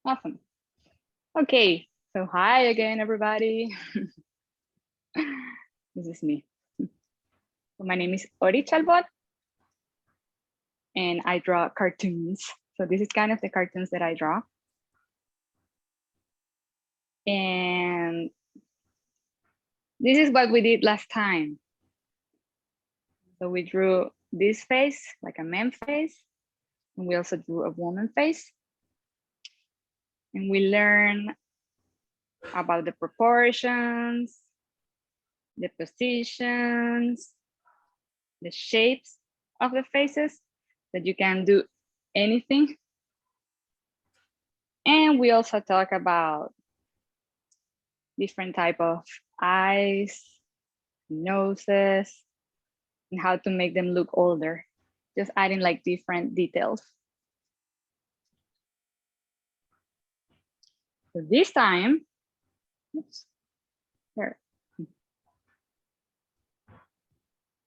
Awesome. Okay, so hi again, everybody. This is me. So my name is Ori Chalbaud, and I draw cartoons. So this is kind of the cartoons that I draw. And this is what we did last time. So we drew this face, like a man face, and we also drew a woman face. And we learned about the proportions, the positions, the shapes of the faces, that you can do anything. And we also talk about different type of eyes, noses, and how to make them look older, just adding like different details. So this time, oops, here,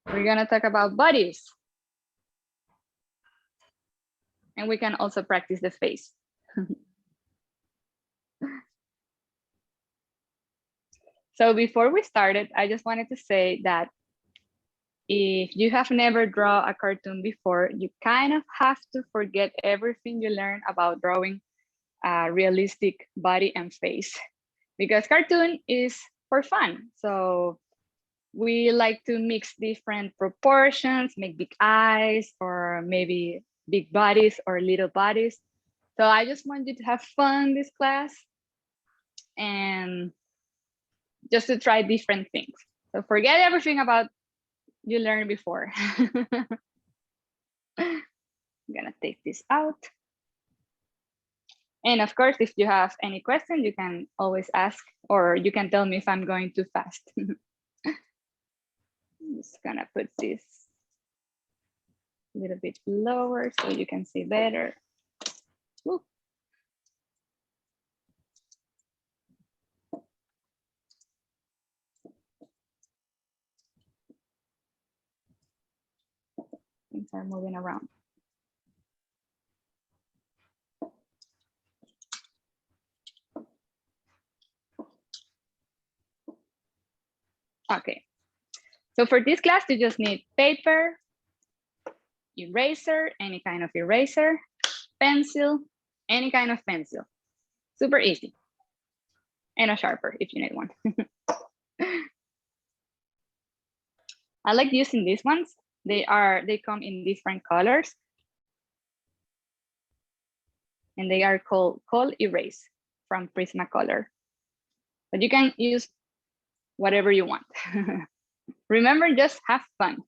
we're gonna talk about bodies. And we can also practice the face. So before we started, I just wanted to say that if you have never drawn a cartoon before, you kind of have to forget everything you learned about drawing a realistic body and face, because cartoon is for fun. So we like to mix different proportions, make big eyes, or maybe big bodies or little bodies. So I just want you to have fun this class and just to try different things. So forget everything about you learned before. I'm gonna take this out. And of course, if you have any question, you can always ask, or you can tell me if I'm going too fast. I'm just gonna put this a little bit lower so you can see better. Woo. Things are moving around. Okay, so for this class, you just need paper, eraser, any kind of eraser, pencil, any kind of pencil. Super easy. And a sharper if you need one. I like using these ones. They come in different colors. And they are called Cold Erase from Prismacolor. But you can use whatever you want. Remember, just have fun.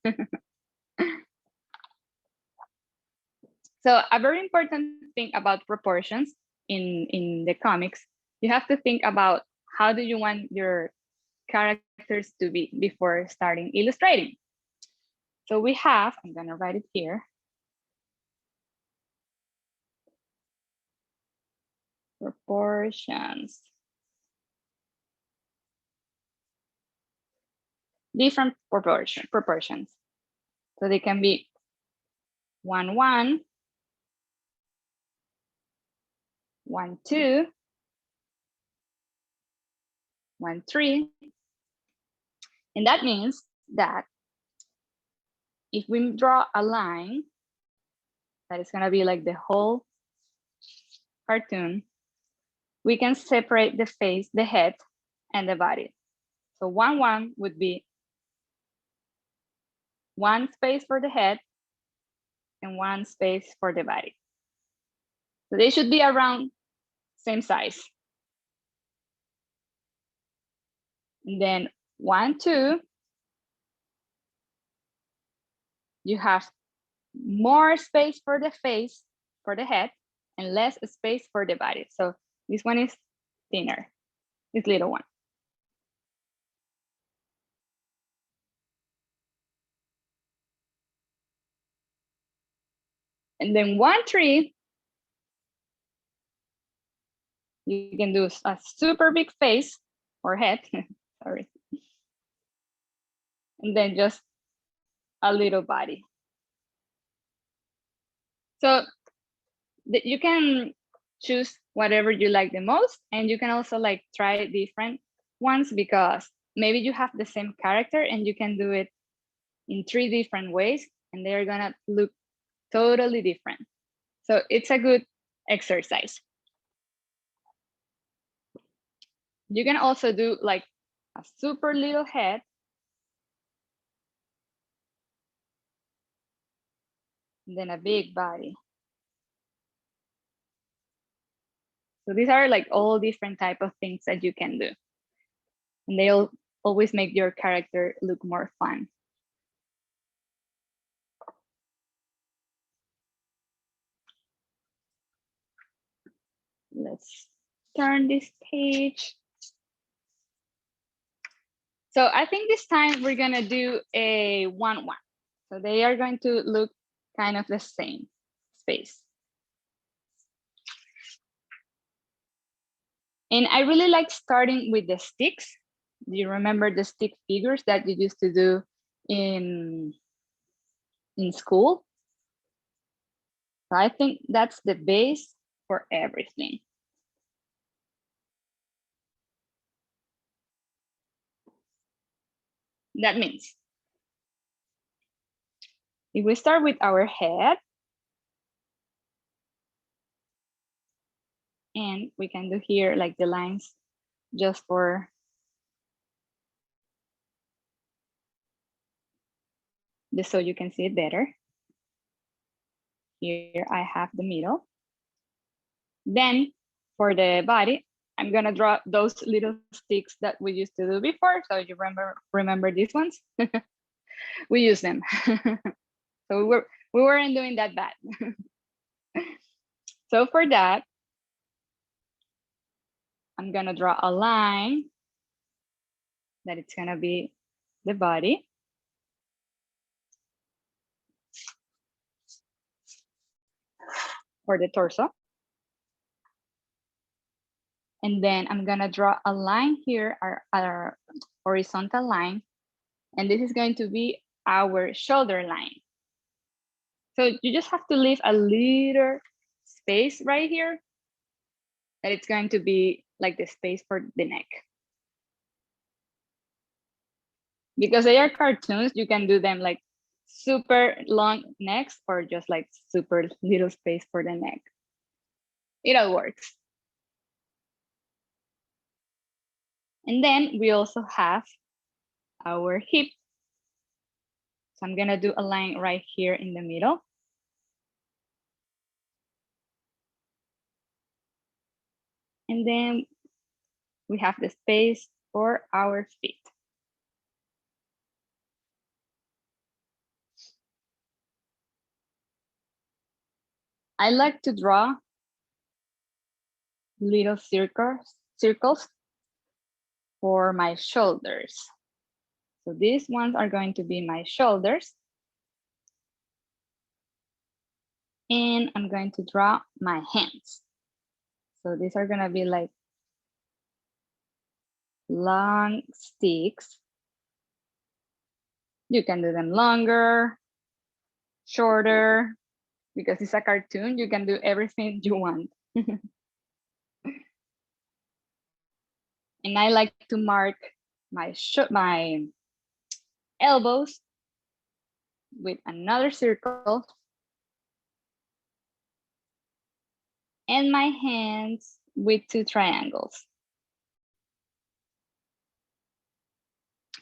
So a very important thing about proportions in the comics, you have to think about how do you want your characters to be before starting illustrating. So we have, I'm gonna write it here. Proportions. Different proportions. So they can be 1-1, 1-2, 1-3. And that means that if we draw a line, that is gonna be like the whole cartoon, we can separate the face, the head, and the body. So 1-1 would be one space for the head and one space for the body. So they should be around same size. And then 1-2, you have more space for the face, for the head, and less space for the body. So this one is thinner, this little one. And then 1-3, you can do a super big face or head, sorry. And then just a little body. So you can choose whatever you like the most. And you can also like try different ones, because maybe you have the same character and you can do it in 3 different ways and they're gonna look totally different. So it's a good exercise. You can also do like a super little head. And then a big body. So these are like all different type of things that you can do. And they'll always make your character look more fun. Let's turn this page. So I think this time we're gonna do a 1-1. So they are going to look kind of the same space. And I really like starting with the sticks. Do you remember the stick figures that you used to do in school? So I think that's the base for everything. That means if we start with our head, and we can do here like the lines just for just so you can see it better. Here I have the middle. Then for the body, I'm gonna draw those little sticks that we used to do before. So you remember these ones? We use them. So we weren't doing that bad. So for that, I'm gonna draw a line that it's gonna be the body. Or the torso. And then I'm gonna draw a line here, our horizontal line. And this is going to be our shoulder line. So you just have to leave a little space right here that it's going to be like the space for the neck. Because they are cartoons, you can do them like super long necks or just like super little space for the neck. It all works. And then we also have our hip. So I'm gonna do a line right here in the middle. And then we have the space for our feet. I like to draw little circles for my shoulders. So these ones are going to be my shoulders. And I'm going to draw my hands. So these are gonna be like long sticks. You can do them longer, shorter, because it's a cartoon, you can do everything you want. And I like to mark my elbows with another circle. And my hands with 2 triangles.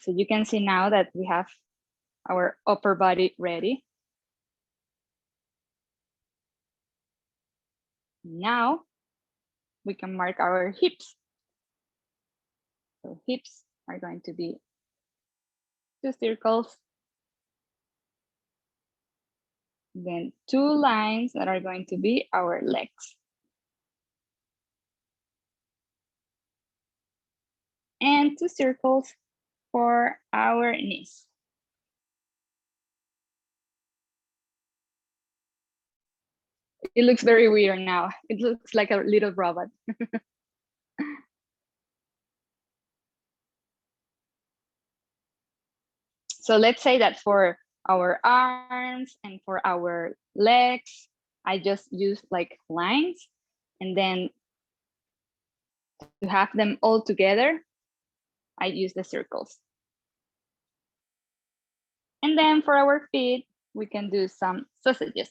So you can see now that we have our upper body ready. Now we can mark our hips. So hips are going to be 2 circles. Then 2 lines that are going to be our legs. And 2 circles for our knees. It looks very weird now. It looks like a little robot. So let's say that for our arms and for our legs, I just use like lines. And then To have them all together, I use the circles. And then for our feet, we can do some sausages.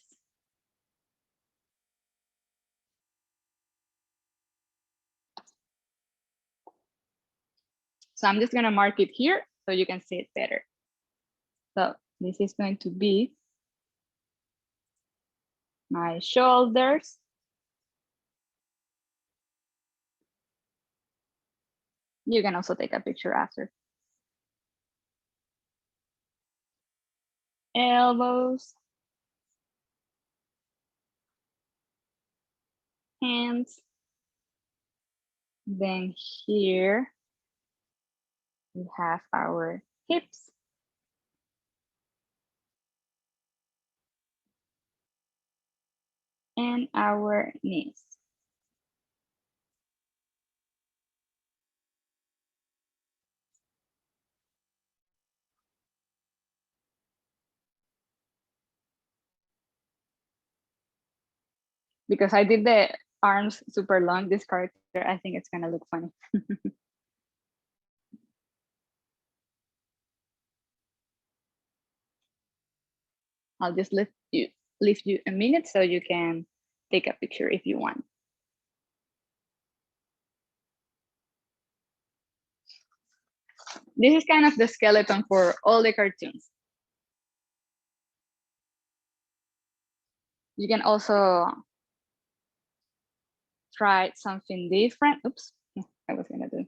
So I'm just gonna mark it here so you can see it better. So this is going to be my shoulders. You can also take a picture after. Elbows. Hands. Then here we have our hips. And our knees. Because I did the arms super long, this character, I think it's gonna look funny. I'll just leave you a minute so you can take a picture if you want. This is kind of the skeleton for all the cartoons. You can also try something different. Oops, I was gonna do.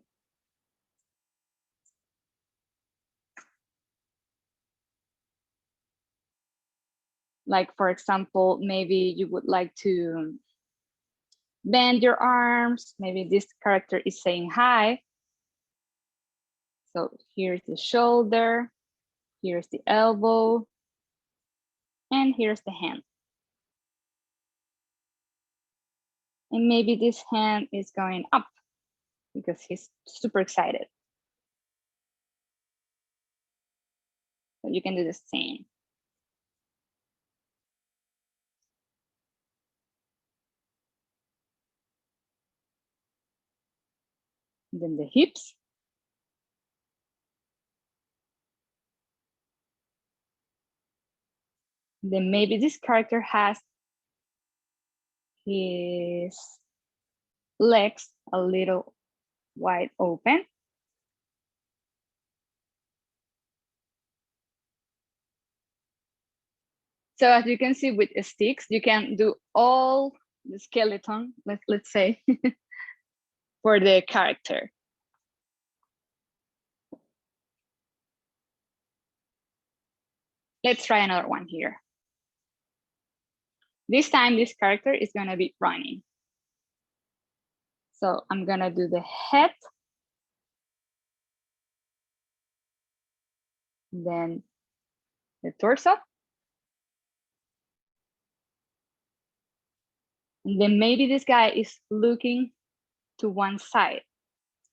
Like, for example, maybe you would like to bend your arms. Maybe this character is saying hi. So here's the shoulder, here's the elbow, and here's the hand. And maybe this hand is going up because he's super excited. So you can do the same. And then the hips. Then maybe this character has his legs a little wide open. So as you can see with sticks, you can do all the skeleton, let's say, for the character. Let's try another one here. This time, this character is gonna be running. So I'm gonna do the head, then the torso, and then maybe this guy is looking to one side.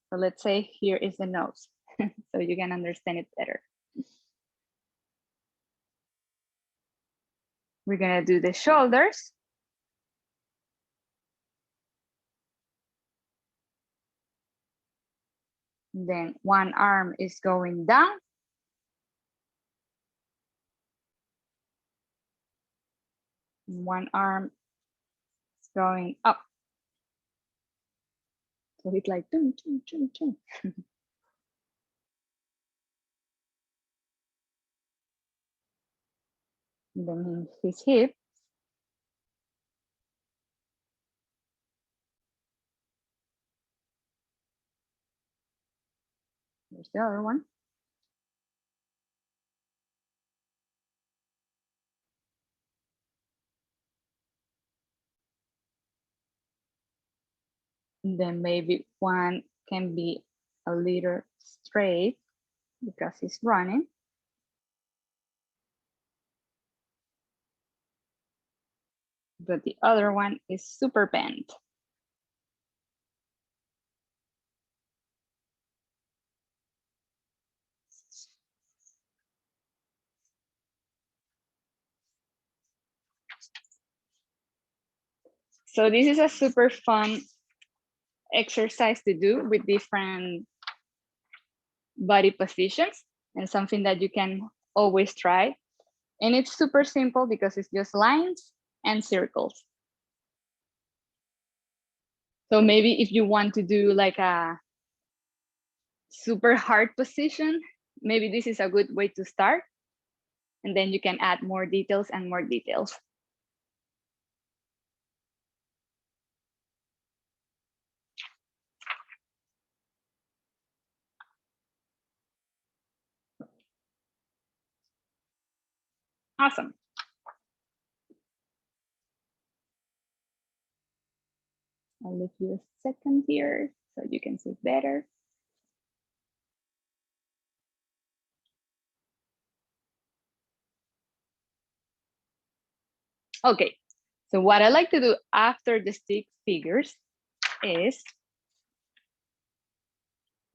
So let's say here is the nose, so you can understand it better. We're gonna do the shoulders. Then one arm is going down. One arm is going up. So it's like, dun, dun, dun, dun. Then his hip. There's the other one. And then maybe one can be a little straight because he's running. But the other one is super bent. So this is a super fun exercise to do with different body positions and something that you can always try. And it's super simple because it's just lines and circles. So maybe if you want to do like a super hard position, maybe this is a good way to start. And then you can add more details and more details. Awesome. I'll leave you a second here so you can see better. Okay, so what I like to do after the stick figures is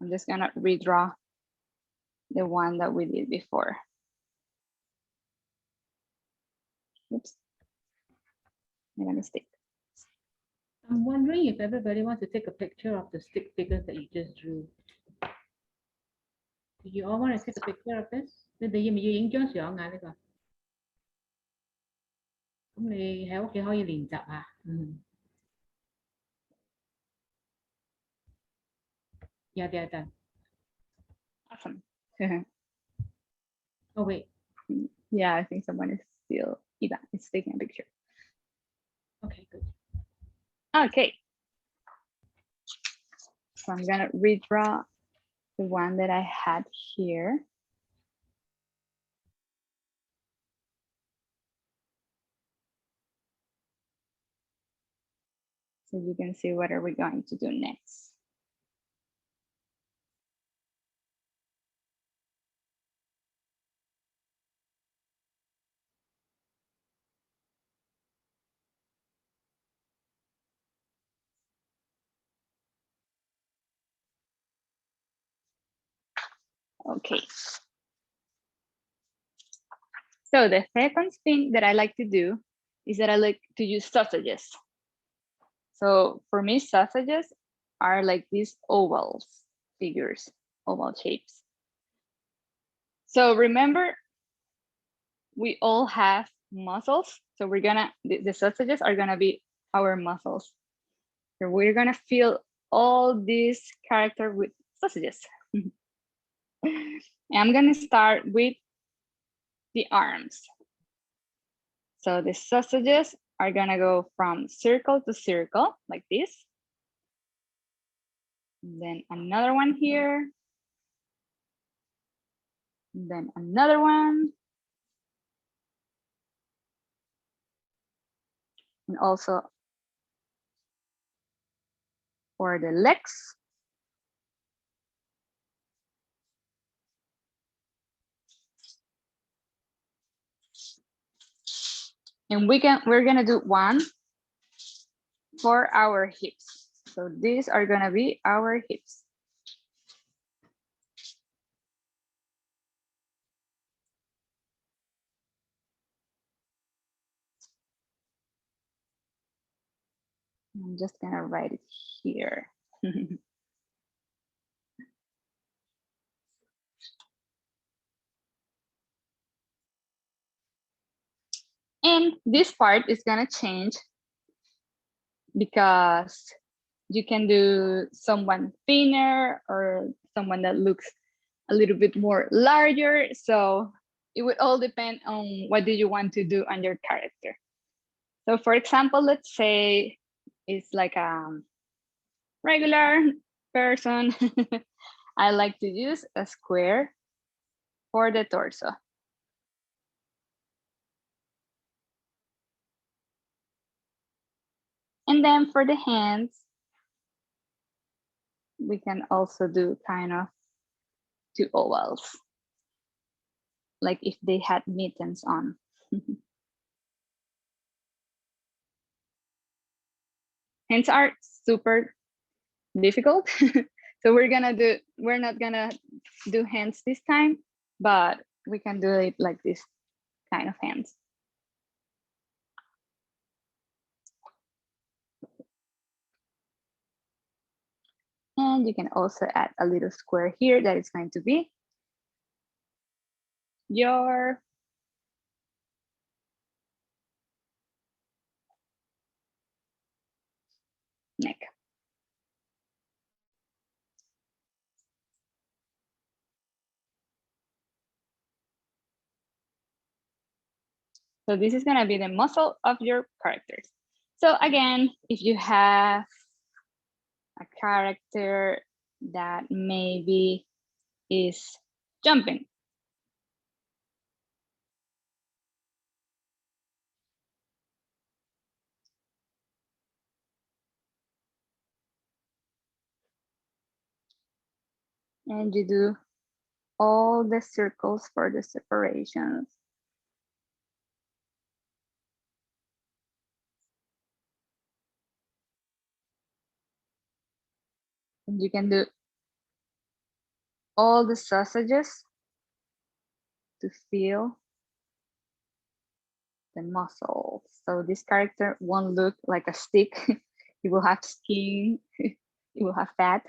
I'm just gonna redraw the one that we did before. Oops, made a mistake. I'm wondering if everybody wants to take a picture of the stick figures that you just drew. Do you all want to take a picture of this? Để tự nhiên mình影張相啊呢個。咁你喺屋企可以練習啊。Yeah, they're done. Awesome. Oh wait. Yeah, I think someone is still, Eva is taking a picture. Okay, good. Okay. So I'm gonna redraw the one that I had here. So you can see what are we going to do next. Okay. So the second thing that I like to do is that I like to use sausages. So for me, sausages are like these ovals figures, oval shapes. So remember, we all have muscles. So we're gonna, the sausages are gonna be our muscles. So we're gonna fill all these character with sausages. I'm gonna start with the arms. So the sausages are gonna go from circle to circle like this. And then another one here. And then another one. And also for the legs. And we're gonna do one for our hips. So these are gonna be our hips. I'm just gonna write it here. And this part is gonna change because you can do someone thinner or someone that looks a little bit more larger. So it would all depend on what do you want to do on your character. So for example, let's say it's like a regular person. I like to use a square for the torso. And then for the hands, we can also do kind of two ovals, like if they had mittens on. Hands are super difficult. So we're not gonna do hands this time, but we can do it like this kind of hands. And you can also add a little square here that is going to be your neck. So this is gonna be the muscle of your characters. So again, if you have a character that maybe is jumping, and you do all the circles for the separations. And you can do all the sausages to feel the muscles. So this character won't look like a stick. It will have skin, it will have fat.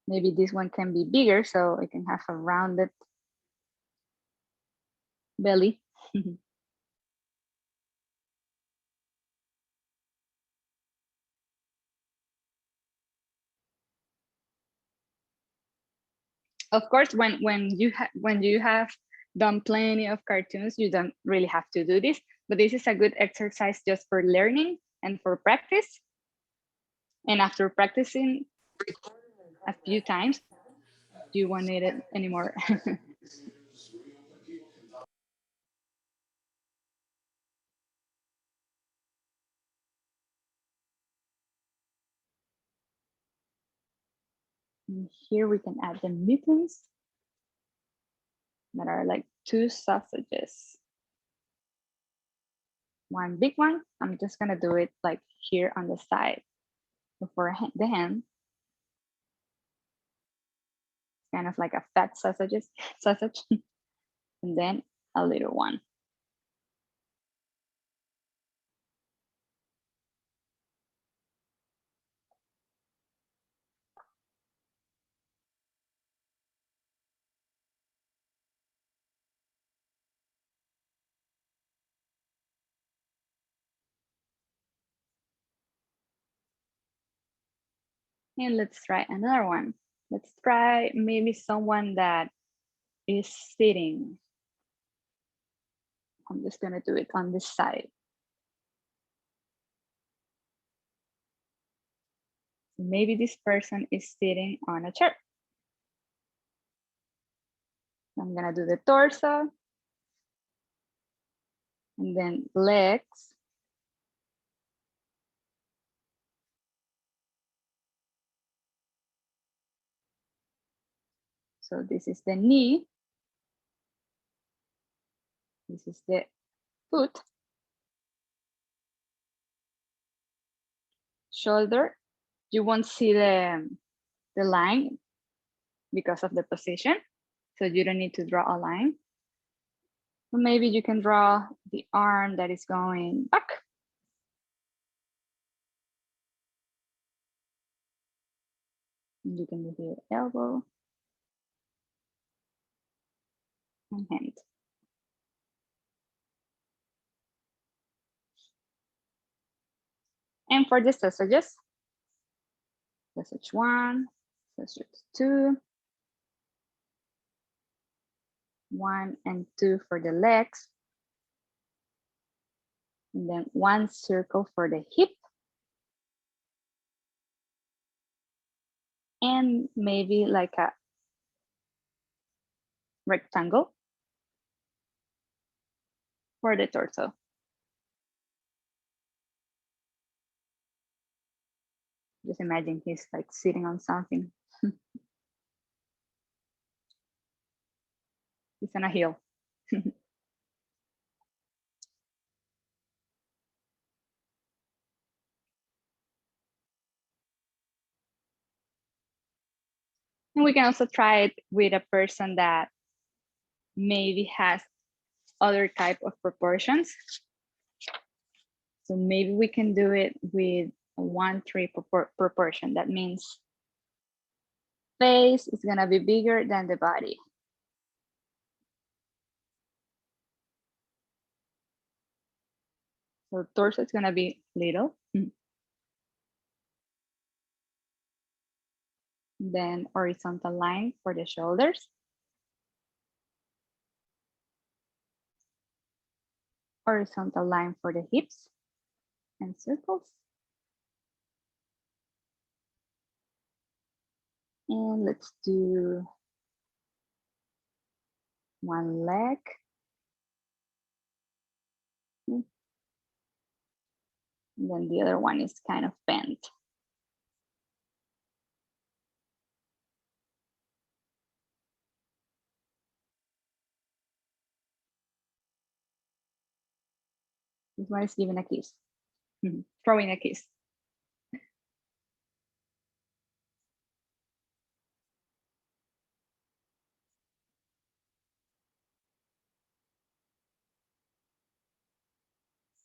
Maybe this one can be bigger so it can have a rounded belly. Of course, when you have done plenty of cartoons, you don't really have to do this, but this is a good exercise just for learning and for practice. And after practicing a few times, you won't need it anymore. And here we can add the mittens that are like 2 sausages. One big one. I'm just gonna do it like here on the side before the hand. Kind of like a fat sausage. And then a little one. And let's try another one. Let's try maybe someone that is sitting. I'm just gonna do it on this side. Maybe this person is sitting on a chair. I'm gonna do the torso and then legs. So this is the knee. This is the foot. Shoulder. You won't see the line because of the position. So you don't need to draw a line. Or maybe you can draw the arm that is going back. You can do the elbow and hand. And for the sausages, sausage 1, sausage 2, 1 and 2 for the legs, and then 1 circle for the hip, and maybe like a rectangle for the torso. Just imagine he's like sitting on something. He's on a hill. And we can also try it with a person that maybe has other type of proportions. So maybe we can do it with 1:3 proportion. That means face is gonna be bigger than the body. So torso is gonna be little. Then horizontal line for the shoulders. Horizontal line for the hips and circles. And let's do one leg. And then the other one is kind of bent. This one is giving a kiss, throwing a kiss.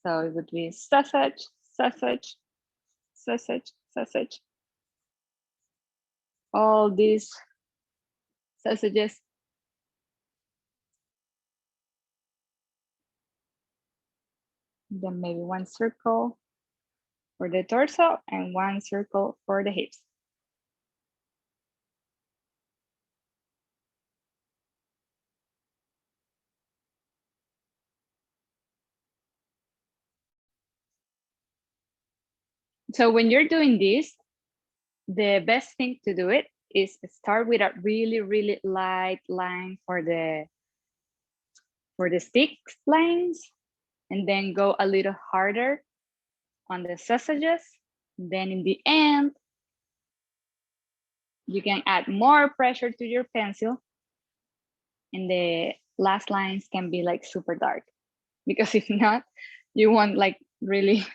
So it would be sausage, sausage, sausage, sausage. All these sausages. Then maybe one circle for the torso and one circle for the hips. So when you're doing this, the best thing to do it is start with a really, really light line for the stick lines, and then go a little harder on the sausages. Then in the end, you can add more pressure to your pencil, and the last lines can be like super dark, because if not, you won't like really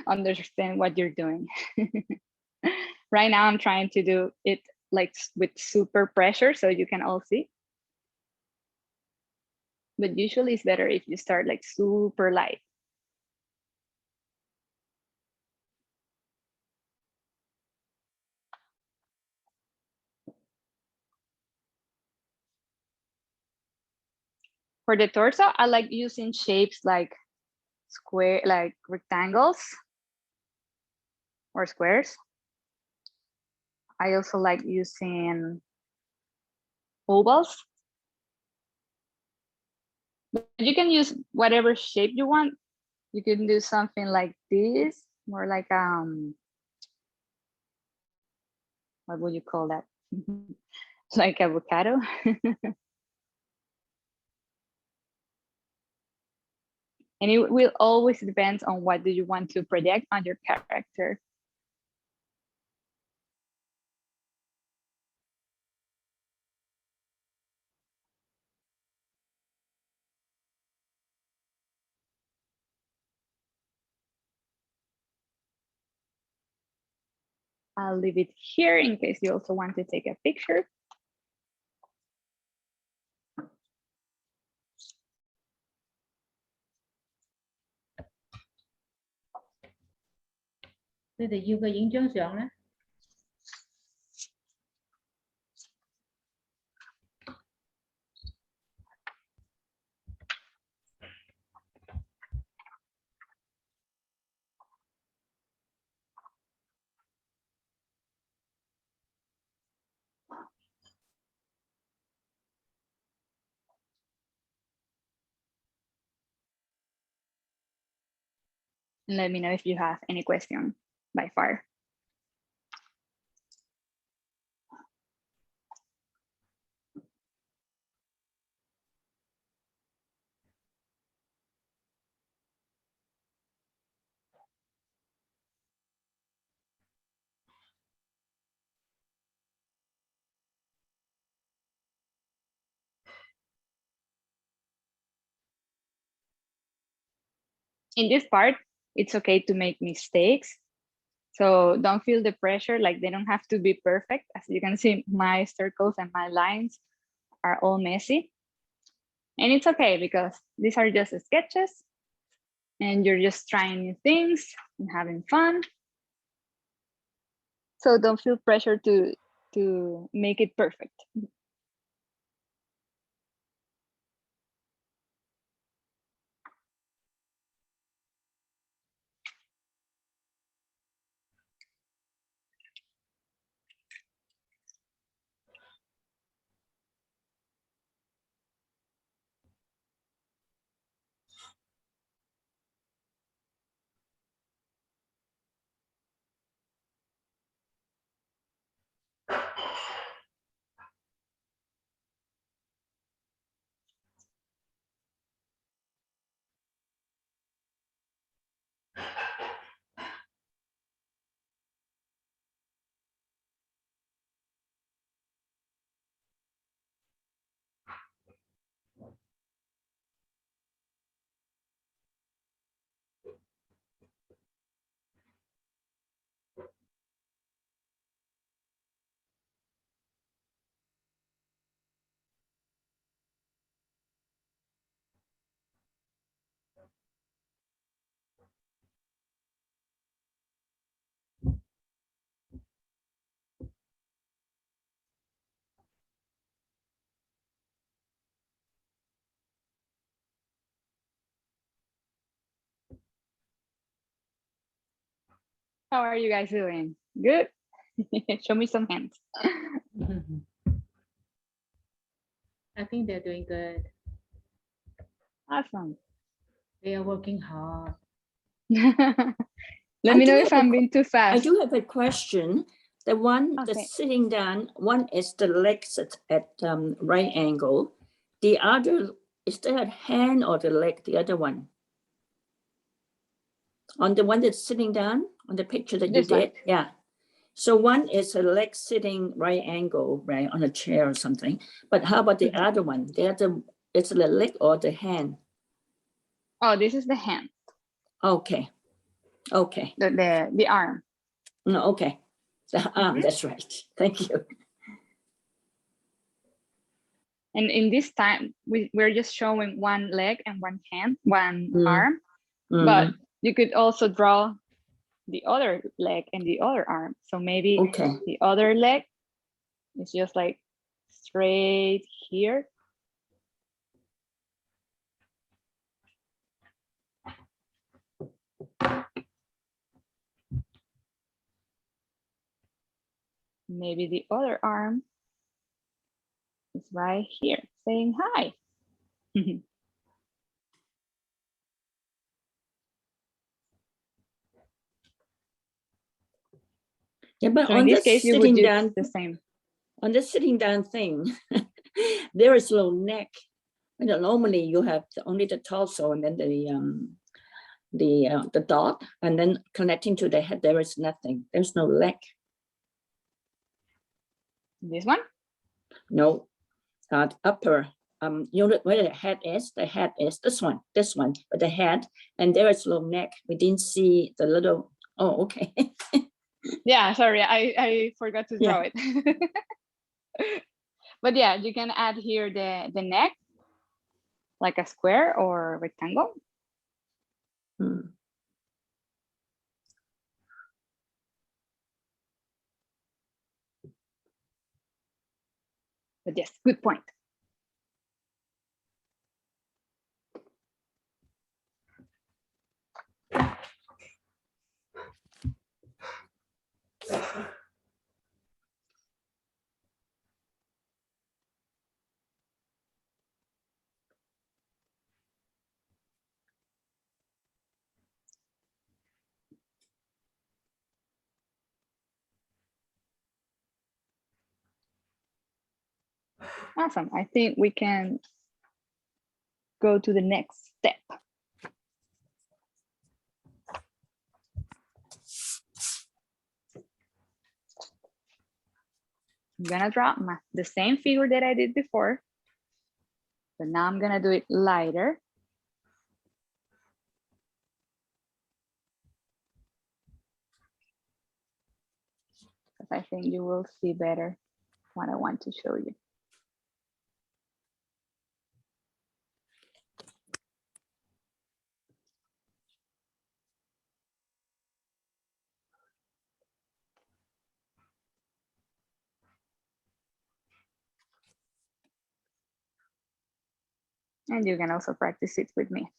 understand what you're doing. Right now I'm trying to do it like with super pressure so you can all see. But usually it's better if you start like super light. For the torso, I like using shapes like square, like rectangles or squares. I also like using ovals. But you can use whatever shape you want. You can do something like this, more like what would you call that? Like avocado. And it will always depend on what do you want to project on your character. I'll leave it here in case you also want to take a picture. Thế thì yêu cái dính chân sườn đó. And let me know if you have any question by far. In this part, it's okay to make mistakes. So don't feel the pressure, like they don't have to be perfect. As you can see, my circles and my lines are all messy. And it's okay because these are just sketches and you're just trying new things and having fun. So don't feel pressure to make it perfect. How are you guys doing? Good? Show me some hands. I think they're doing good. Awesome. They are working hard. Let me know if I'm being too fast. I do have a question. The one Okay. that's sitting down, one is the legs at right angle. The other, is that hand or the leg, the other one? On the one that's sitting down, on the picture that you This one. did? Yeah. So one is a leg sitting right angle, right, on a chair or something. But how about the other one? The other, it's the leg or the hand? Oh, this is the hand. Okay. Okay. The arm. No, okay. The arm, that's right. Thank you. And in this time, we're just showing one leg and one hand, one arm. Mhm. But you could also draw the other leg and the other arm. So maybe Okay. the other leg is just like straight here. Maybe the other arm is right here saying hi. Yeah, but So in on this the case, you would sitting use down, the same. on the sitting down thing, there is no neck. You know, normally you have only the torso and then the dot, and then connecting to the head, there is nothing. There's no leg. This one? No, upper. You know where the head is? The head is this one, but the head, and there is no neck. We didn't see the little. Oh, okay. Yeah, sorry, I forgot to draw it. But yeah, you can add here the neck, like a square or rectangle. Hmm. But yes, good point. Awesome. I think we can go to the next step. I'm gonna draw the same figure that I did before, but now I'm gonna do it lighter. Because I think you will see better what I want to show you. And you can also practice it with me.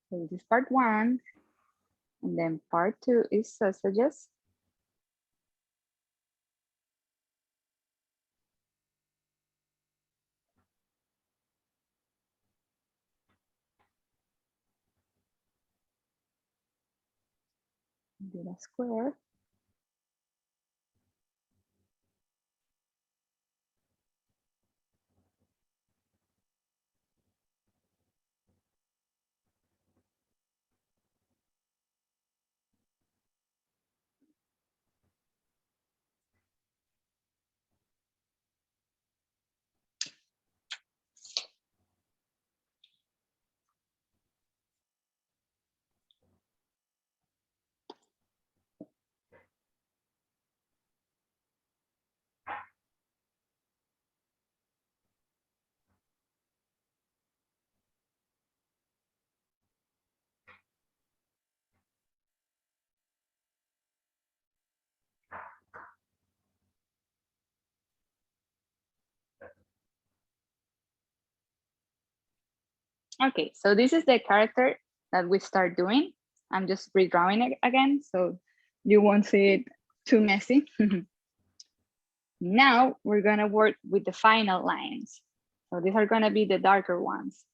So this is part 1. And then part 2 is sausages. Do a square. Okay, so this is the character that we start doing. I'm just redrawing it again, so you won't see it too messy. Now we're gonna work with the final lines. So these are gonna be the darker ones.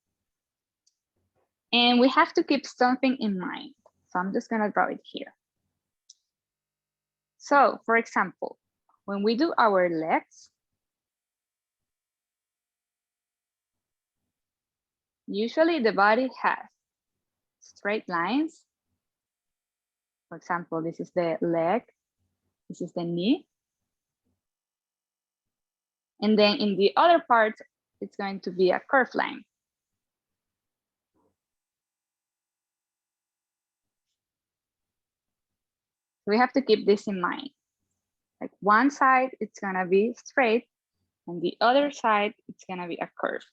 And we have to keep something in mind. So I'm just gonna draw it here. So for example, when we do our legs, usually the body has straight lines. For example, this is the leg, this is the knee. And then in the other part, it's going to be a curved line. We have to keep this in mind. Like one side, it's gonna be straight, and the other side, it's gonna be a curve.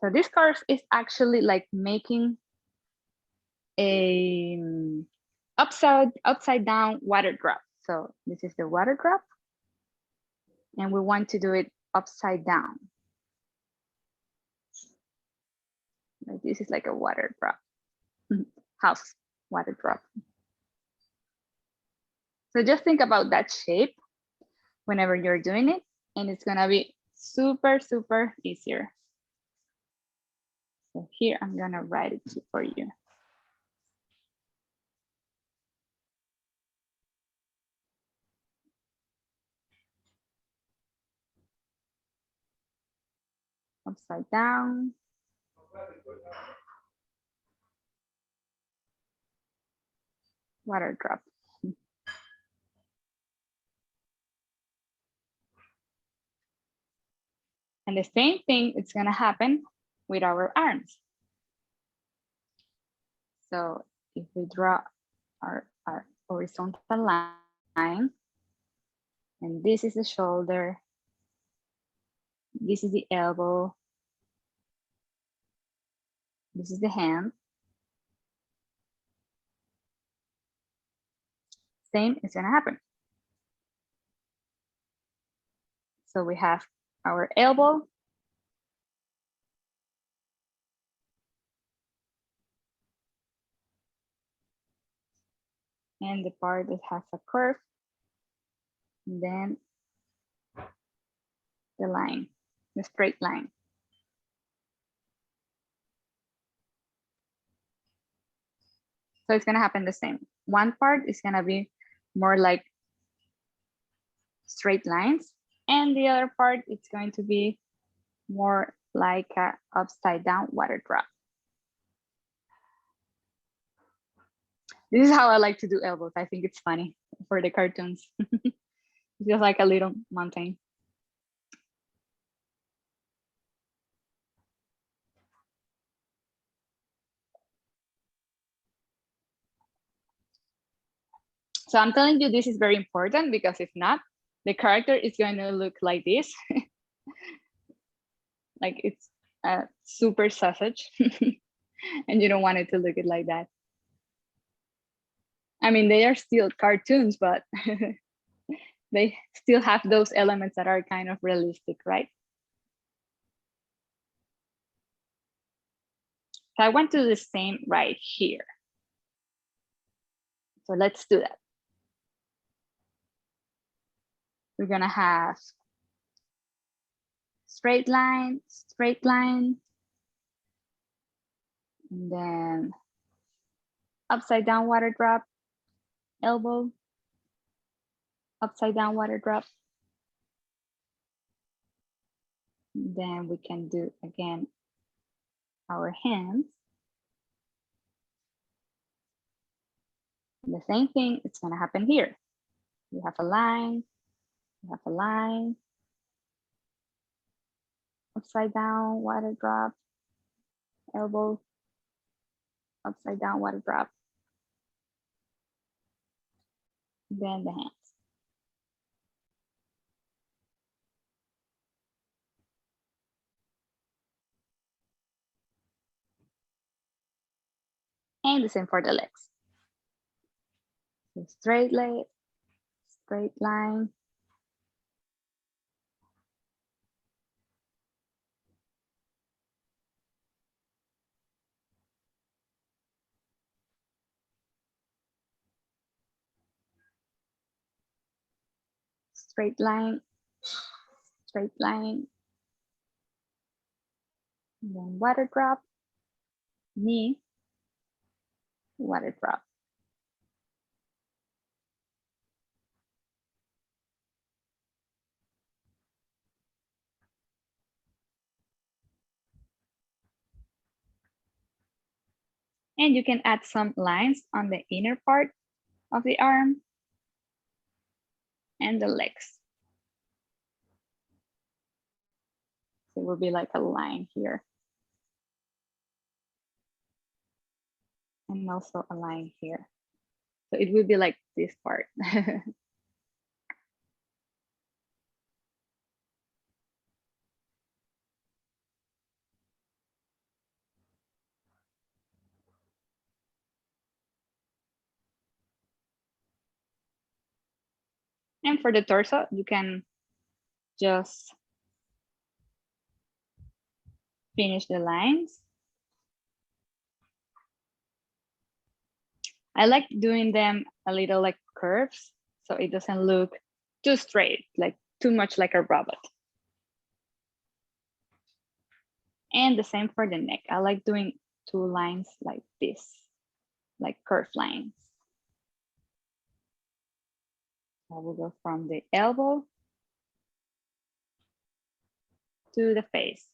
So this curve is actually like making a upside down water drop. So this is the water drop, and we want to do it upside down. Like this is like a water drop, house water drop. So just think about that shape whenever you're doing it, and it's gonna be super, super easier. So here, I'm gonna write it for you. Upside down. Water drop. And the same thing is gonna happen with our arms. So if we draw our horizontal line, and this is the shoulder, this is the elbow, this is the hand. Same is gonna happen. So we have our elbow, and the part that has a curve, and then the line, the straight line. So it's gonna happen the same. One part is gonna be more like straight lines, and the other part it's going to be more like a upside down water drop. This is how I like to do elbows. I think it's funny for the cartoons. It's just like a little mountain. So I'm telling you this is very important, because if not, the character is going to look like this. Like it's super sausage and you don't want it to look it like that. I mean, they are still cartoons, but they still have those elements that are kind of realistic, right? So I want to do the same right here. So let's do that. We're gonna have straight line, and then upside down water drop, elbow, upside down water drop. Then we can do again our hands. And the same thing, it's gonna happen here. We have a line, we have a line, upside down water drop, elbow, upside down water drop, then the hands. And the same for the legs. So straight leg, straight line, straight line, straight line, and then water drop, knee, water drop. And you can add some lines on the inner part of the arm and the legs. So it will be like a line here. And also a line here. So it will be like this part. And for the torso, you can just finish the lines. I like doing them a little like curves, so it doesn't look too straight, like too much like a robot. And the same for the neck. I like doing two lines like this, like curved lines. I will go from the elbow to the face.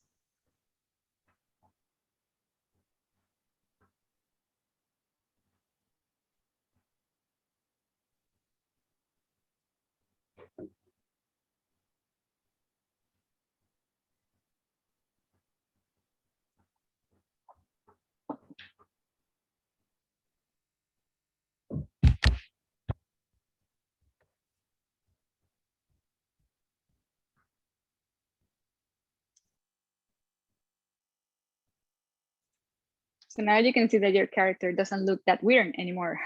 So now you can see that your character doesn't look that weird anymore.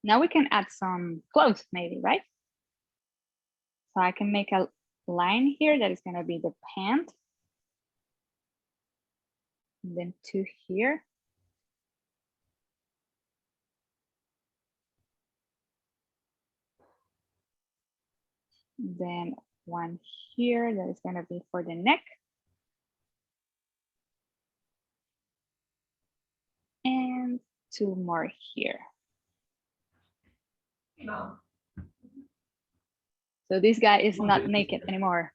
Now we can add some clothes maybe, right? So I can make a line here that is gonna be the pant. And then two here. Then one here that is gonna be for the neck. And two more here. No. So this guy is not naked anymore.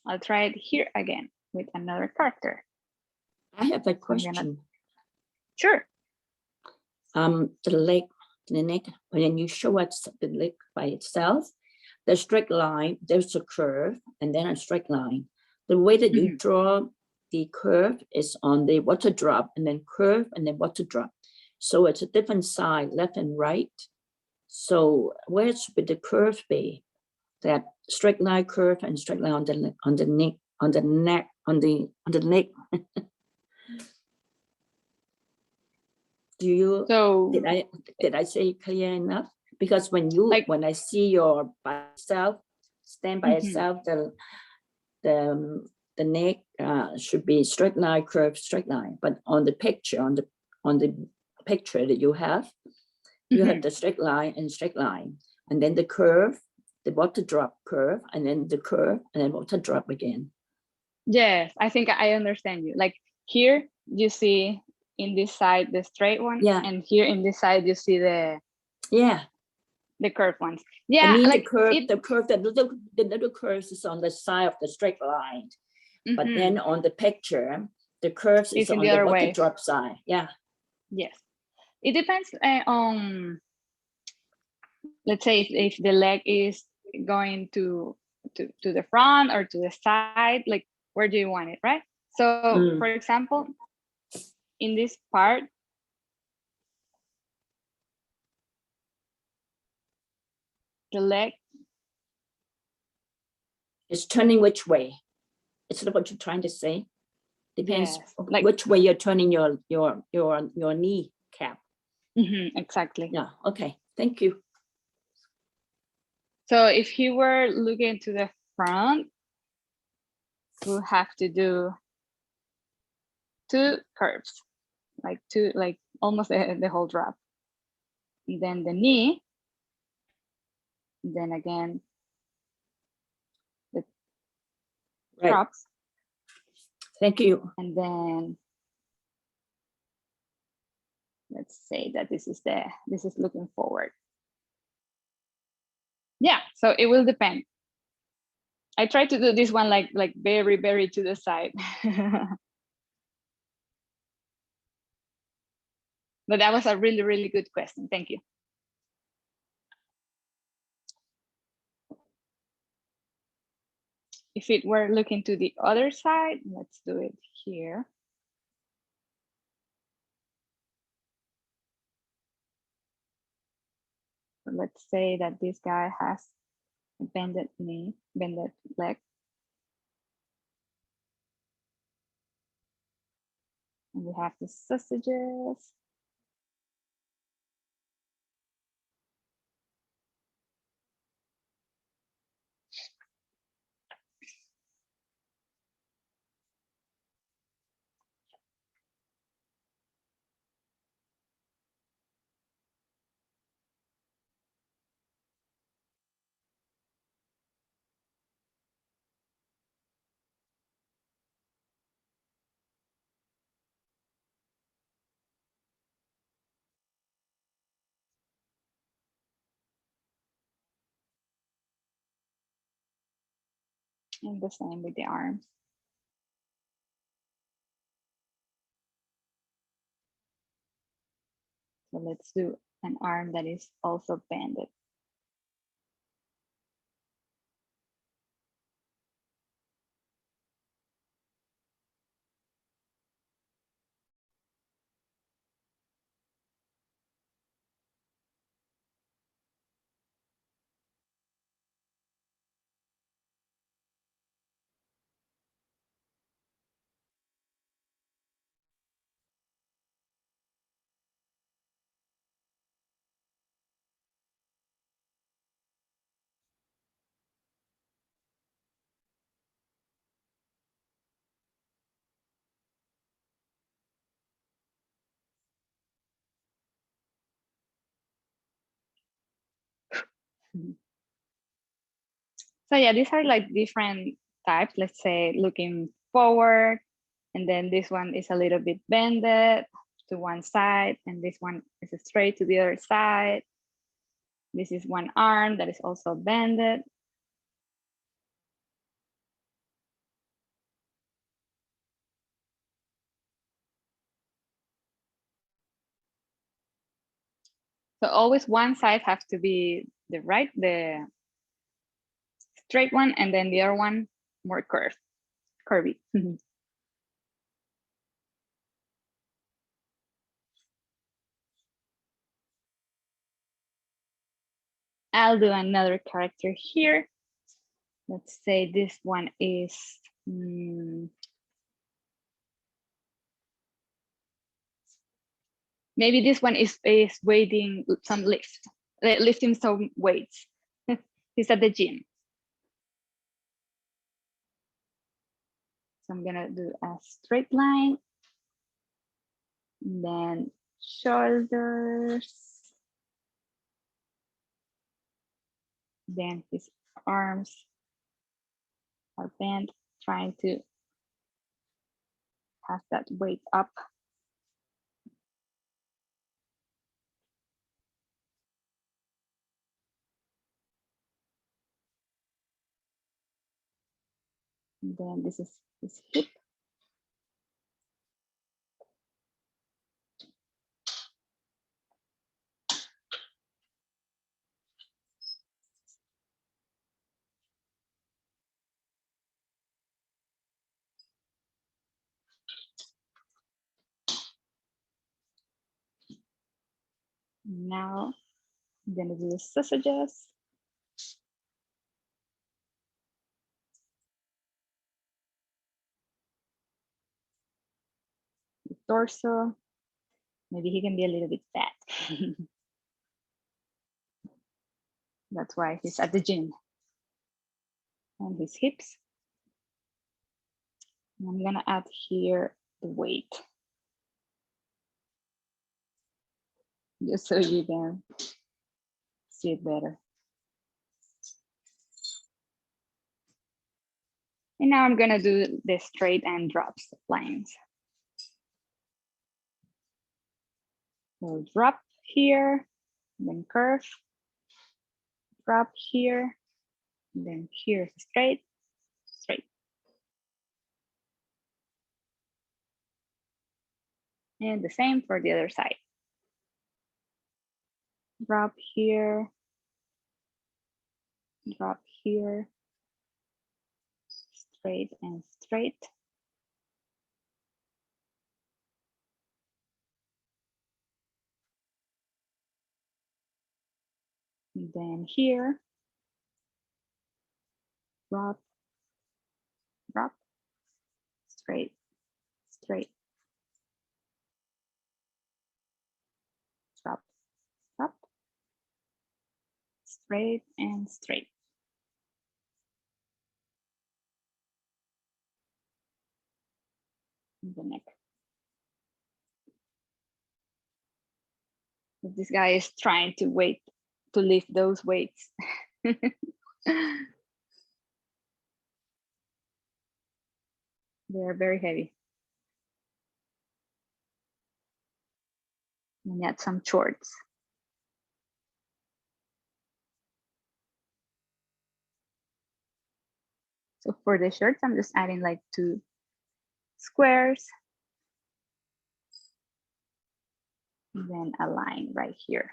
I'll try it here again with another character. I have a I'm gonna- question. Sure. The leg, the neck, when you show us the leg by itself, the straight line, there's a curve and then a straight line. The way that you draw the curve is on the water drop and then curve and then water drop. So it's a different side, left and right. So where should the curve be? That straight line curve and straight line on the neck, on the neck, on the neck. Do you? So Did I say clear enough? Because when you when I see your by itself, stand by itself, the neck should be straight line, curve, straight line. But on the picture, on the picture that you have the straight line and straight line, and then the curve, the water drop curve, and then the curve, and then water drop again. Yes, I think I understand you. Like here, you see in this side the straight one, and here in this side you see the curved ones. Yeah, I mean like the little curves is on the side of the straight line, but then on the picture, the curves is on the water drop side. Yeah. Yes, it depends on. Let's say if the leg is going to the front or to the side, like where do you want it, right? So for example, in this part, the leg is turning which way? Is that what you're trying to say? Depends like which way you're turning your knee cap. Exactly. Yeah. Okay. Thank you. So if he were looking to the front, we'll have to do two curves, like almost the whole drop. And then the knee, then again the drops. Thank you. And then let's say that this is looking forward. Yeah, so it will depend. I try to do this one like very, very to the side. But that was a really, really good question. Thank you. If it were looking to the other side, let's do it here. So let's say that this guy has a bended knee, bended leg. And we have the sausages. And the same with the arms. So let's do an arm that is also bended. So yeah, these are like different types. Let's say looking forward, and then this one is a little bit bended to one side, and this one is straight to the other side. This is one arm that is also bended. So always one side has to be the straight one, and then the other one more curvy. I'll do another character here. Let's say this one is maybe this one is weighting some lifting some weights. He's at the gym. So I'm gonna do a straight line, then shoulders, then his arms are bent, trying to have that weight up. And then this is his hip. Now I'm gonna do the sausages. The torso. Maybe he can be a little bit fat. That's why he's at the gym. And his hips. And I'm gonna add here the weight. Just so you can see it better. And now I'm gonna do the straight and drops lines. So drop here, then curve, drop here, then here straight, straight. And the same for the other side. Drop here, drop here, straight and straight. And then here, drop, drop, straight, straight, drop, drop, straight and straight. And the neck. This guy is trying to lift those weights. They are very heavy. And add some shorts. So for the shirts, I'm just adding like 2 squares. And then a line right here.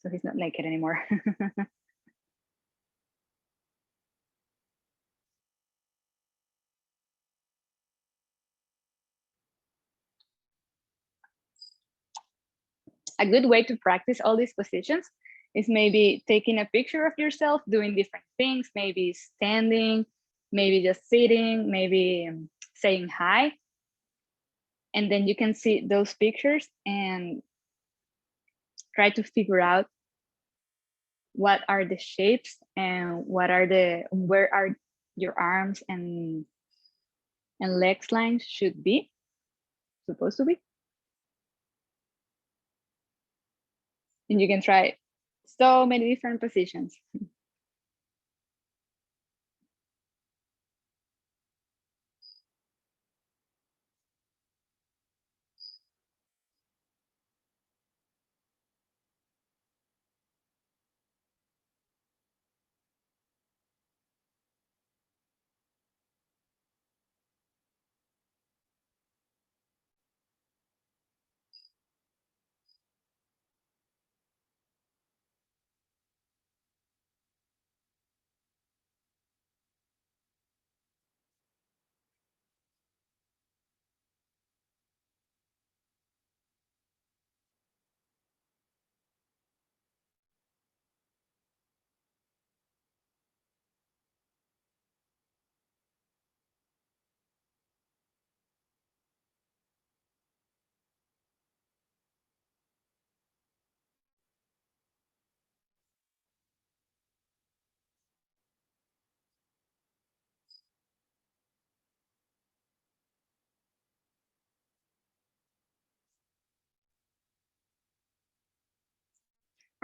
So he's not naked anymore. A good way to practice all these positions is maybe taking a picture of yourself doing different things, maybe standing, maybe just sitting, maybe saying hi. And then you can see those pictures and try to figure out what are the shapes and where are your arms and legs lines should be supposed to be. And you can try so many different positions.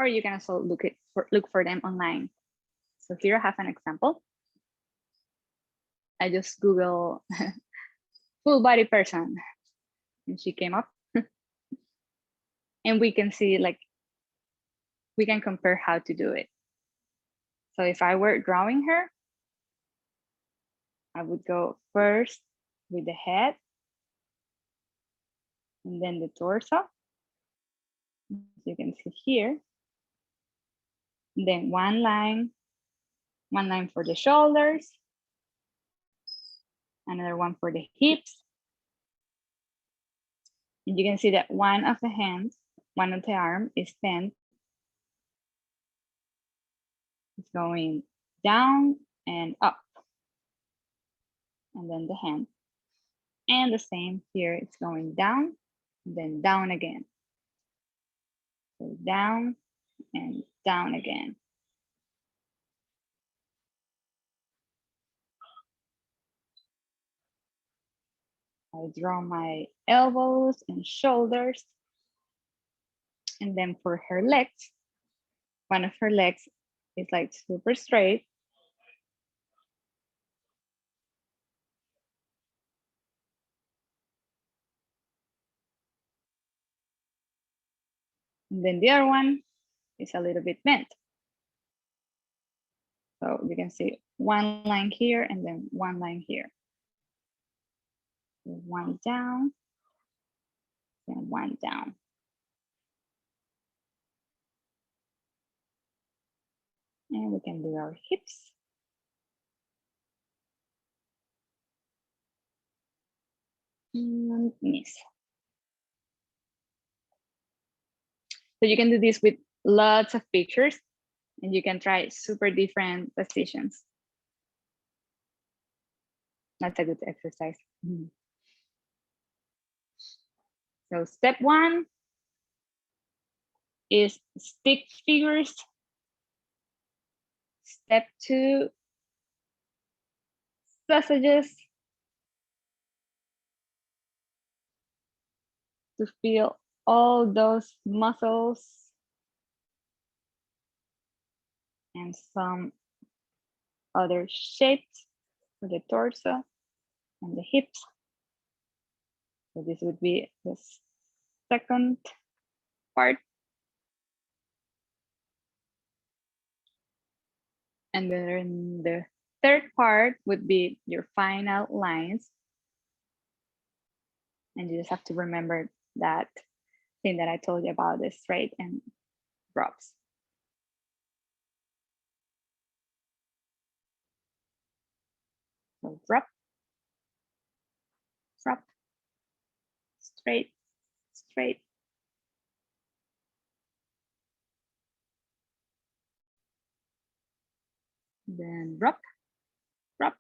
or you can also look for them online. So here I have an example. I just Google full body person and she came up. And we can see, like, we can compare how to do it. So if I were drawing her, I would go first with the head and then the torso. As you can see here. Then one line for the shoulders, another one for the hips. And you can see that one of the hands, one of the arm is bent. It's going down and up. And then the hand. And the same here, it's going down, and then down again. So down and down again. I draw my elbows and shoulders. And then for her legs, one of her legs is like super straight. And then the other one is a little bit bent. So you can see one line here and then one line here. One down and one down. And we can do our hips. And knees. So you can do this with lots of pictures and you can try super different positions. That's a good exercise. So step one is stick figures. Step two, sausages. To feel all those muscles and some other shapes for the torso and the hips. So this would be the second part. And then the third part would be your final lines. And you just have to remember that thing that I told you about, the straight and drops. So drop, drop, straight, straight. Then drop, drop,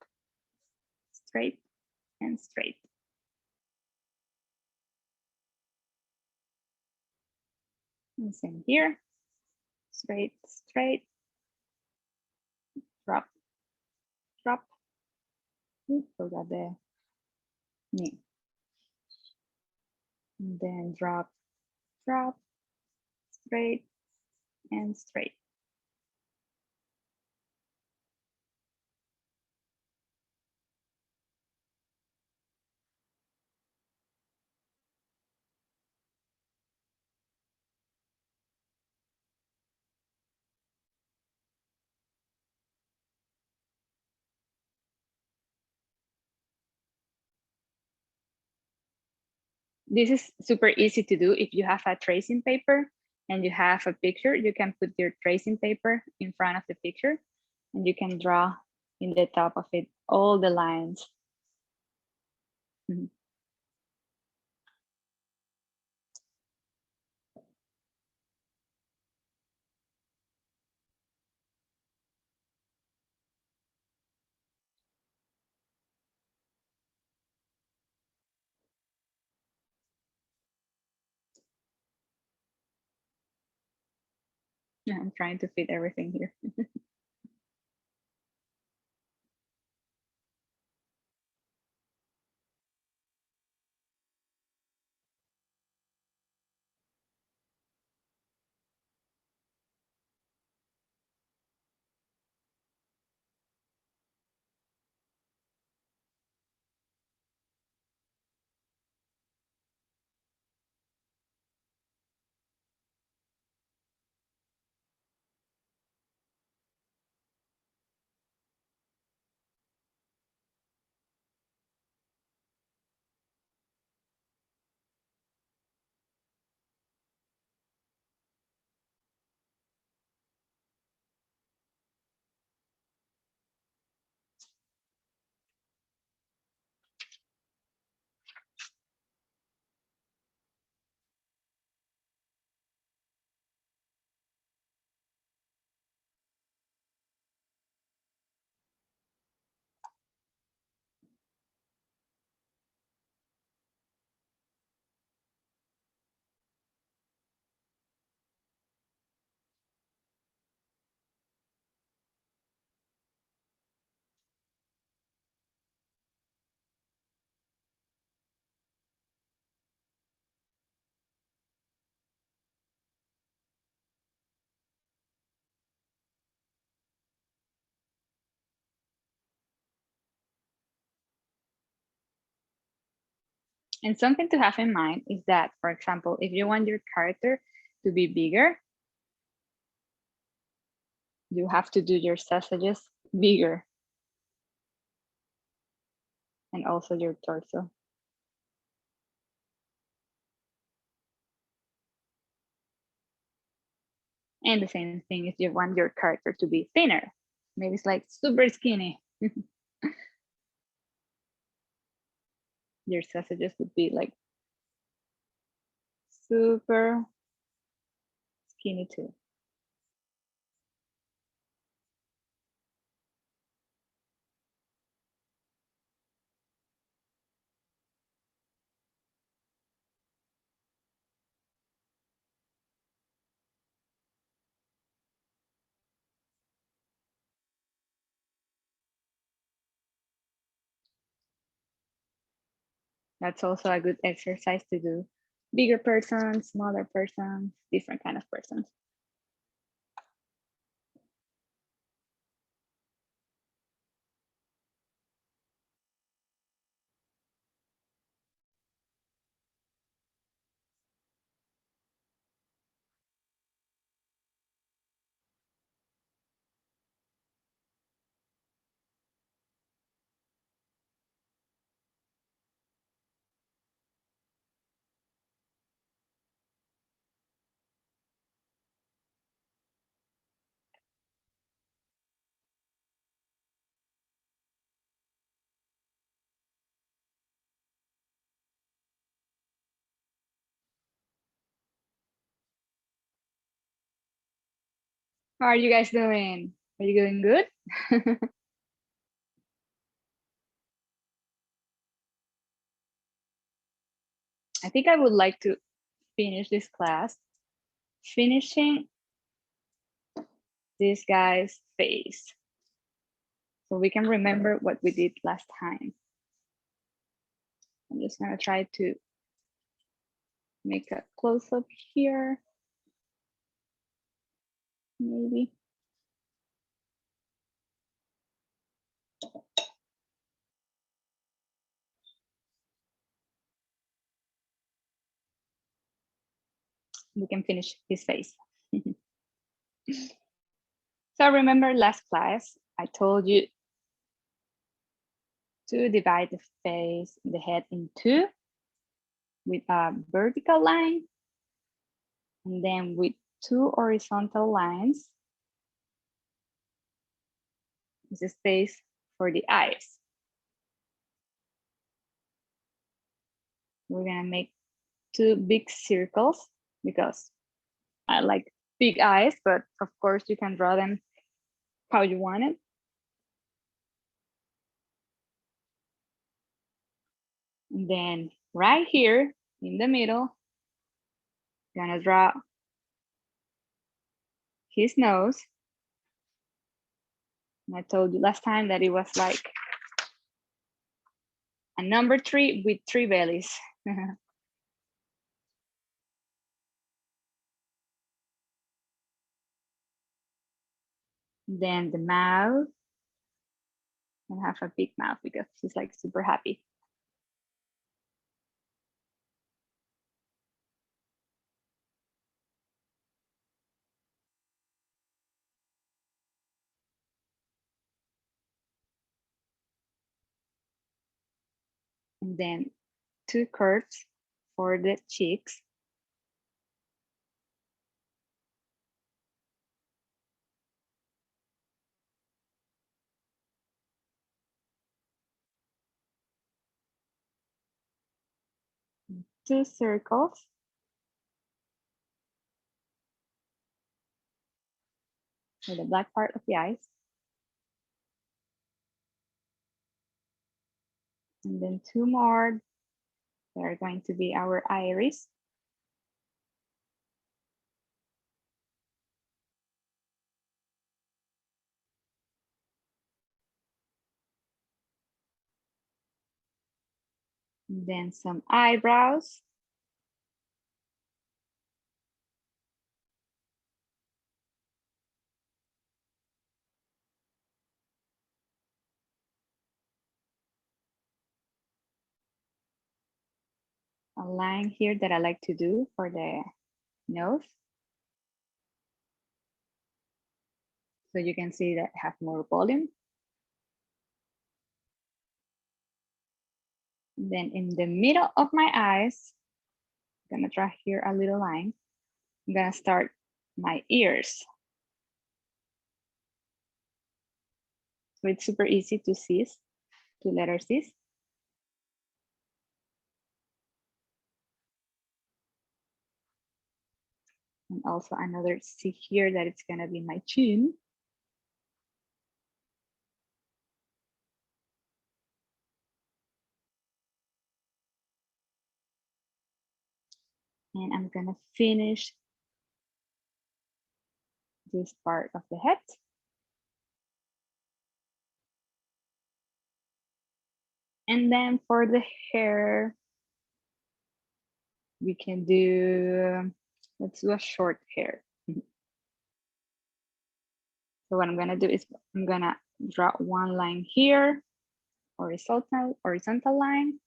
straight and straight. And same here, straight, straight, drop, drop. Oops, forgot the knee. And then drop, drop, straight and straight. This is super easy to do. If you have a tracing paper and you have a picture, you can put your tracing paper in front of the picture and you can draw in the top of it all the lines. Yeah, I'm trying to fit everything here. And something to have in mind is that, for example, if you want your character to be bigger, you have to do your sausages bigger. And also your torso. And the same thing if you want your character to be thinner. Maybe it's like super skinny. Your sausages would be like super skinny too. That's also a good exercise to do. Bigger persons, smaller persons, different kind of persons. How are you guys doing? Are you doing good? I think I would like to finish this class finishing this guy's face so we can remember what we did last time. I'm just gonna try to make a close-up here, maybe. We can finish his face. So remember last class, I told you to divide the face, the head in two with a vertical line and then with two horizontal lines. This is space for the eyes. We're gonna make two big circles because I like big eyes, but of course you can draw them how you want it. And then right here in the middle, gonna draw his nose. And I told you last time that it was like a number 3 with 3 bellies. Then the mouth, and have a big mouth because she's like super happy. And then 2 curves for the cheeks. Two circles. For the black part of the eyes. And then 2 more. They're going to be our iris. And then some eyebrows. a line here that I like to do for the nose. So you can see that I have more volume. Then in the middle of my eyes, I'm gonna draw here a little line. I'm gonna start my ears. So it's super easy to see, two letter C's. And also another C here that it's gonna be my chin. And I'm gonna finish this part of the head. And then for the hair, we can do, let's do a short hair. So what I'm gonna do is I'm gonna draw one line here, horizontal line.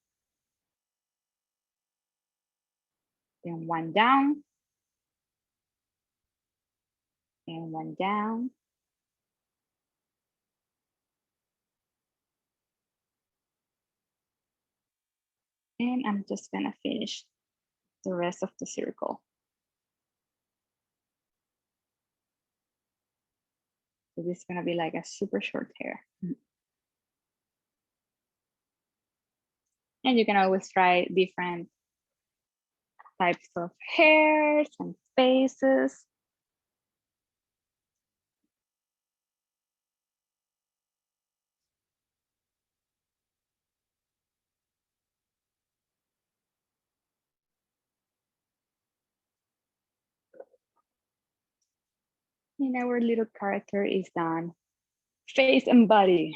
Then one down. And one down. And I'm just gonna finish the rest of the circle. So this is gonna be like a super short hair. And you can always try different types of hairs and faces. And our little character is done. Face and body.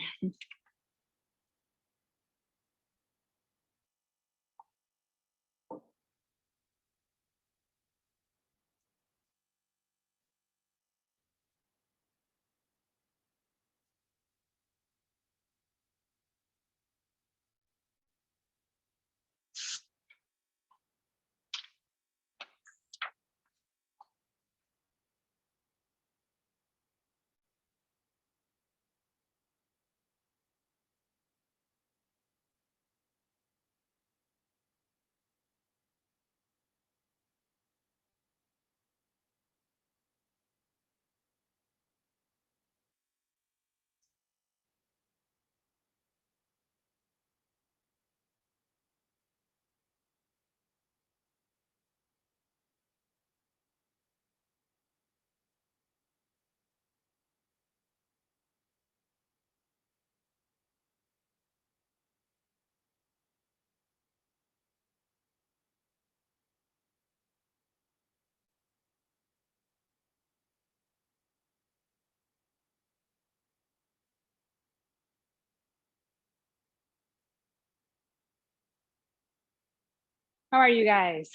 How are you guys?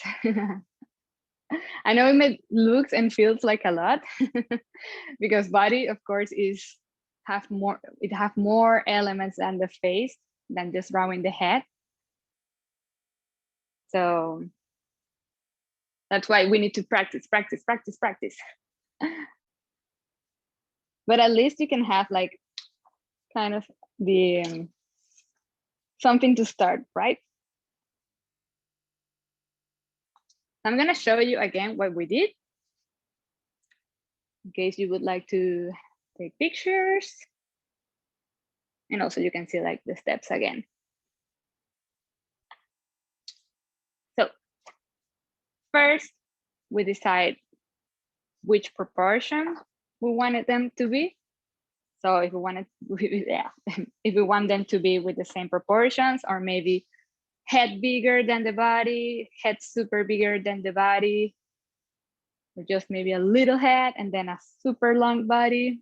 I know it looks and feels like a lot because body, of course, have more elements than the face, than just drawing the head. So that's why we need to practice. But at least you can have like kind of the something to start, right? I'm gonna show you again what we did in case you would like to take pictures. And also you can see like the steps again. So first, we decide which proportion we wanted them to be. So if we wanted, yeah, if we want them to be with the same proportions, or maybe head bigger than the body, head super bigger than the body, or just maybe a little head and then a super long body.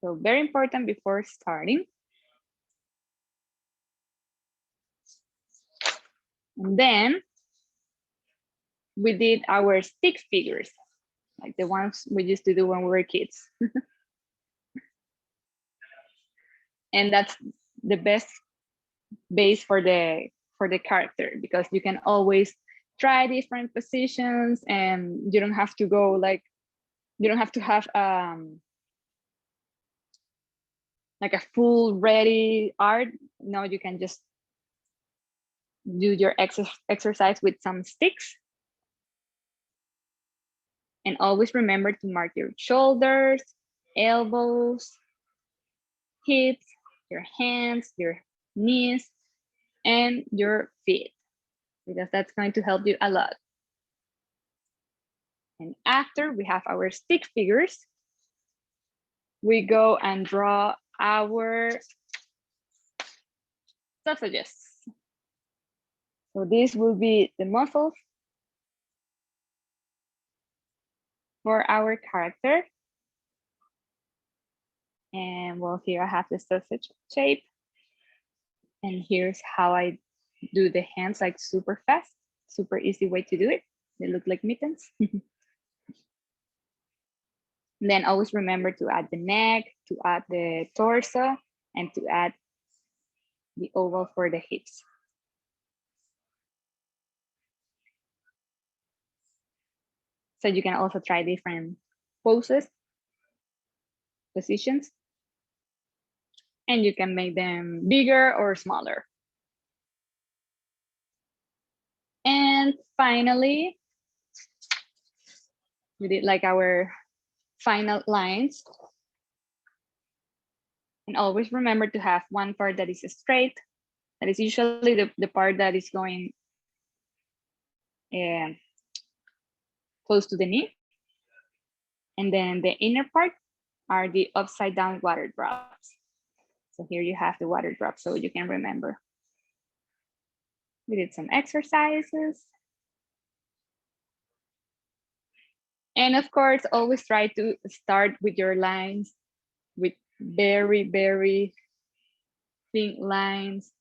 So very important before starting. And then we did our stick figures, like the ones we used to do when we were kids. And that's the best base for the character, because you can always try different positions, and you don't have to go like, you don't have to have like a full ready art. No, you can just do your exercise with some sticks. And always remember to mark your shoulders, elbows, hips, your hands, your knees, and your feet, because that's going to help you a lot. And after we have our stick figures, we go and draw our sausages. So this will be the muscles for our character. And well, here I have the sausage shape. And here's how I do the hands, like super fast, super easy way to do it. They look like mittens. Then always remember to add the neck, to add the torso, and to add the oval for the hips. So you can also try different poses, positions, and you can make them bigger or smaller. And finally, we did like our final lines. And always remember to have one part that is straight. That is usually the part that is going close to the knee. And then the inner part are the upside down water drops. So here you have the water drops so you can remember. We did some exercises. And of course, always try to start with your lines with very, very thin lines,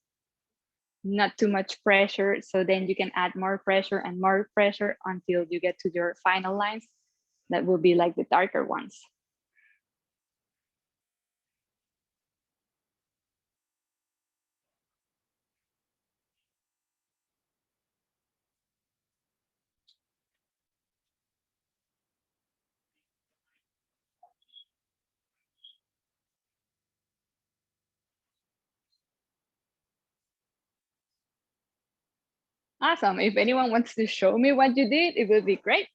not too much pressure. So then you can add more pressure and more pressure until you get to your final lines. That will be like the darker ones. Awesome. If anyone wants to show me what you did, it would be great.